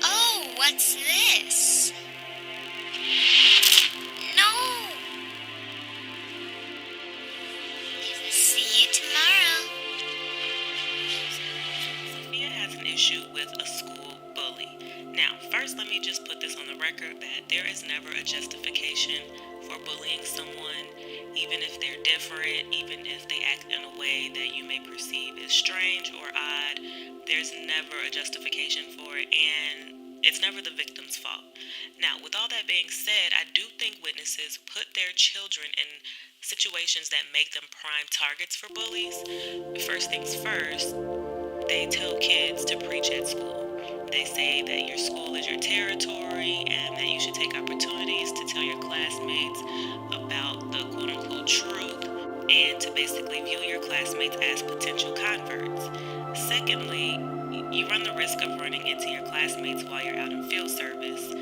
Oh, what's this? No! See you tomorrow. Sophia has an issue with a school bully. Now, first, let me just put this on the record that there is never a justification for bullying someone, even if they're different, even if they act in a way that you may perceive as strange or odd. There's never a justification for it, and it's never the victim's fault. Now, with all that being said, I do think witnesses put their children in situations that make them prime targets for bullies. First things first, they tell kids to preach at school. They say that your school is your territory and that you should take opportunities to tell your classmates about the quote unquote truth and to basically view your classmates as potential converts. Secondly, you run the risk of running into your classmates while you're out in field service,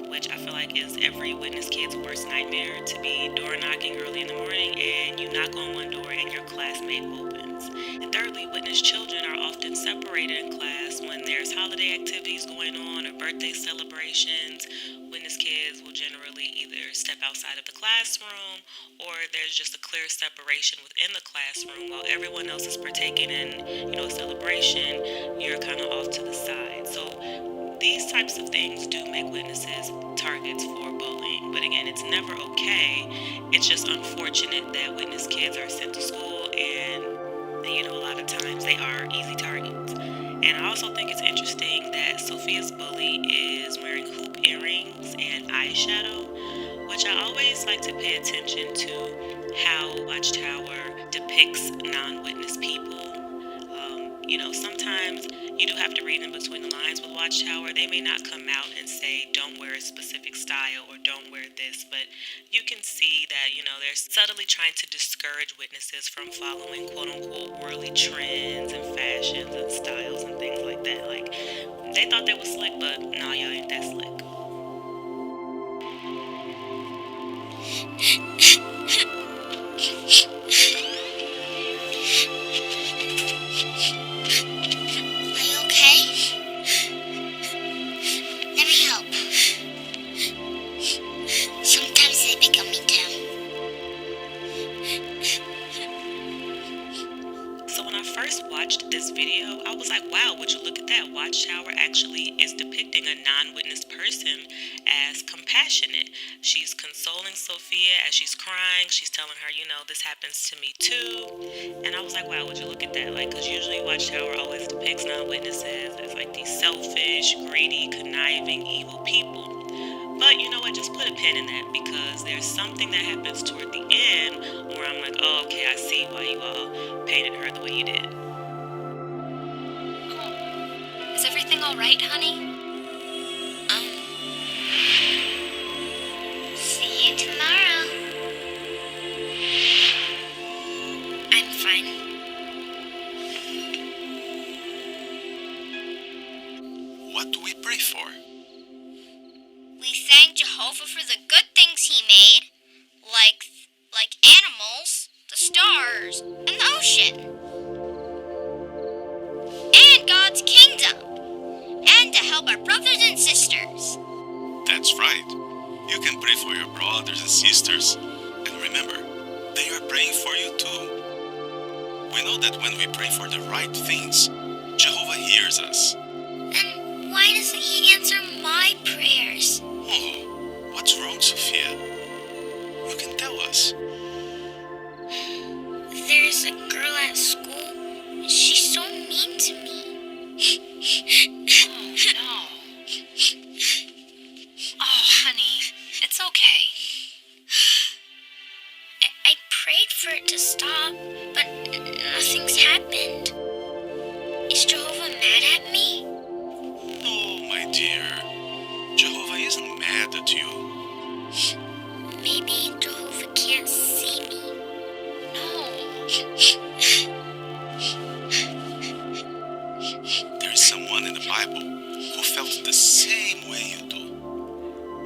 which I feel like is every witness kid's worst nightmare, to be door knocking early in the morning and you knock on one door and your classmate opens. And thirdly, witness children are often separated in class when there's holiday activities going on or birthday celebrations. Witness kids will generally either step outside of the classroom or there's just a clear separation within the classroom while everyone else is partaking in, a celebration. You're kind of off to the side. So these types of things do make witnesses targets for bullying, but again, it's never okay. It's just unfortunate that witness kids are sent to school and a lot of times they are easy targets. And I also think it's interesting that Sophia's bully is wearing hoop earrings and eyeshadow, which I always like to pay attention to how Watchtower depicts non-witness people. Sometimes you do have to read in between the lines with Watchtower. They may not come out and say, don't wear a specific style or don't wear this, but you can see that, they're subtly trying to discourage witnesses from following quote unquote worldly trends and fashions and styles and things like that. Like, they thought they was slick, but no, y'all ain't that slick. Are you okay? Let me help. Sometimes they pick on me too. So when I first watched this video, I was like, wow, would you look at that? Watchtower actually is depicting a non-witness person as compassionate. She's consoling Sophia as she's crying. She's telling her, this happens to me too. And I was like, wow, would you look at that? Like, because usually Watchtower always depicts non-witnesses as like these selfish, greedy, conniving, evil people. But you know what? Just put a pin in that because there's something that happens toward the end where I'm like, oh, okay, I see why you all painted her the way you did. Is everything all right, honey? See you tomorrow. I'm fine. What do we pray for? We thank Jehovah for the good things he made, like animals, the stars, and the ocean. And God's kingdom. And to help our brothers and sisters. That's right. You can pray for your brothers and sisters. And remember, they are praying for you too. We know that when we pray for the right things, Jehovah hears us. Then why doesn't he answer my prayers? Oh, what's wrong, Sophia? You can tell us. There's a girl at school. She's so mean to me. Oh, no. Oh, honey, it's okay. I prayed for it to stop, but nothing's happened. Is Jehovah mad at me? No, my dear. Jehovah isn't mad at you. Maybe Jehovah can't see me. There's someone in the Bible who felt the same way you do.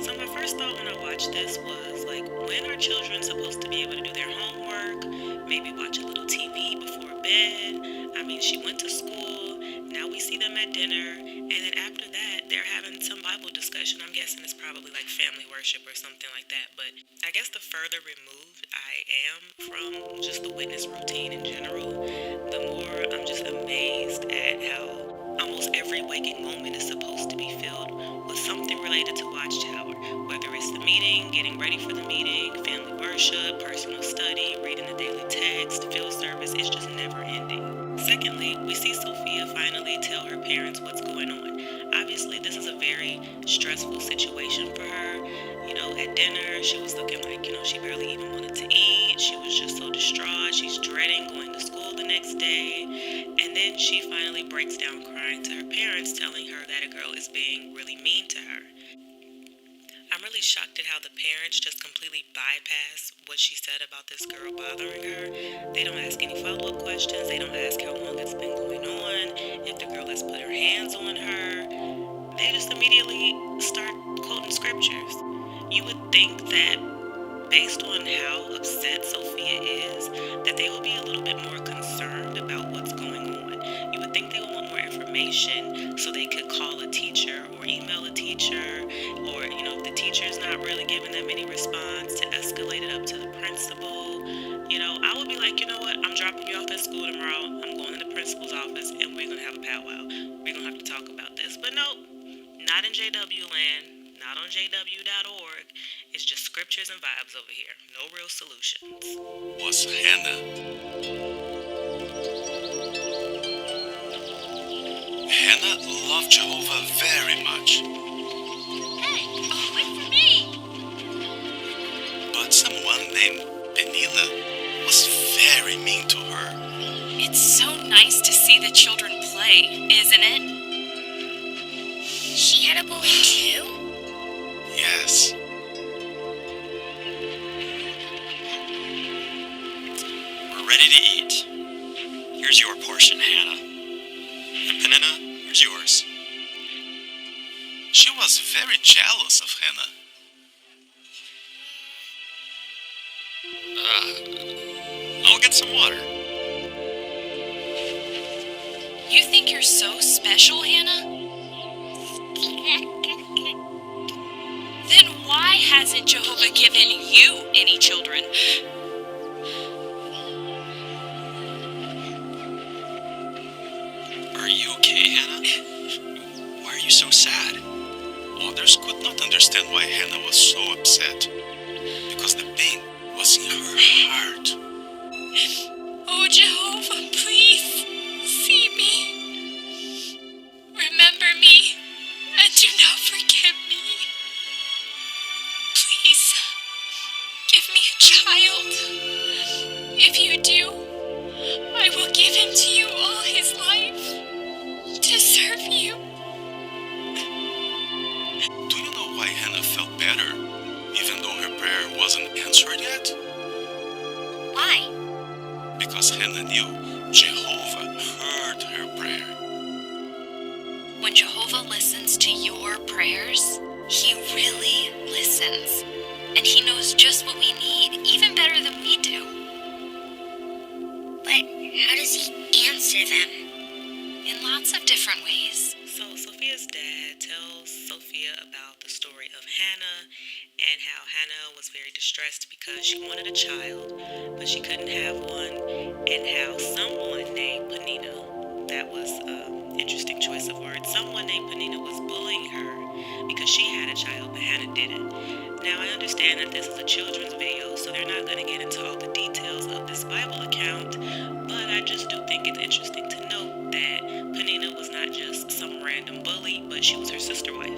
So my first thought when I watched this was like, when are children supposed to be able to do their homework? Maybe watch a little TV before bed? she went to school. Now we see them at dinner. And then after that, they're having some Bible discussion. I'm guessing it's probably like family worship or something like that. But I guess the further removed I am from just the witness routine in general, the more I'm just amazed at how almost every waking moment is supposed to be filled with something related to Watchtower. Whether it's the meeting, getting ready for the meeting, family worship, personal study, reading the daily text, field service, it's just never ending. Secondly, we see Sophia finally tell her parents what's going on. Obviously, this is a very stressful situation for her. You know, at dinner, she was looking like, she barely even wanted to eat. She was just so distraught. She's dreading going to school the next day. And then she finally breaks down crying to her parents, telling her that a girl is being really mean to her. I'm really shocked at how the parents just completely bypass what she said about this girl bothering her. They don't ask any follow-up questions. They don't ask how long it's been going on, if the girl has put her hands on her. They just immediately start quoting scriptures. You would think that based on how upset Sophia is, that they will be a little bit more concerned about what's going on. You would think they would want more information so they could call a teacher or email a teacher, or, if the teacher's not really giving them any response, to escalate it up to the principal. I would be like, you know what, I'm dropping you off at school tomorrow. I'm going to the principal's office and we're going to have a powwow. We're going to have to talk about this. But no, not in JW land, not on jw.org. It's just scriptures and vibes over here. No real solutions. Was Hannah. Hannah loved Jehovah very much. Hey, wait for me! But someone named Penina was very mean to her. It's so nice to see the children play, isn't it? She had a bully too? Yes. We're ready to eat. Here's your portion, Hannah. And Penina, here's yours. She was very jealous of Hannah. I'll get some water. You think you're so special, Hannah? Then why hasn't Jehovah given you any children? Are you okay, Hannah? Why are you so sad? Others could not understand why Hannah was so upset, because the pain was in her heart. Oh, Jehovah, please see me. Remember me and do not forget me. Please give me a child. If you do, I will give him to you all his life to serve you. Do you know why Hannah felt better, even though her prayer wasn't answered yet? Why? Because Hannah knew Jehovah heard her prayer. When Jehovah listens to your prayers, he really listens. And he knows just what we need, even better than we do. But how does he answer them? In lots of different ways. So Sophia's dad tells Sophia about the story of Hannah and how Hannah was very distressed because she wanted a child, but she couldn't have one, and how someone named Penina, that was an interesting choice of words, someone named Penina was bullying her because she had a child, but Hannah didn't. Now, I understand that this is a children's video, so they're not going to get into all the details of this Bible account, but I just do think it's interesting to note that Penina was not just some random bully, but she was her sister wife.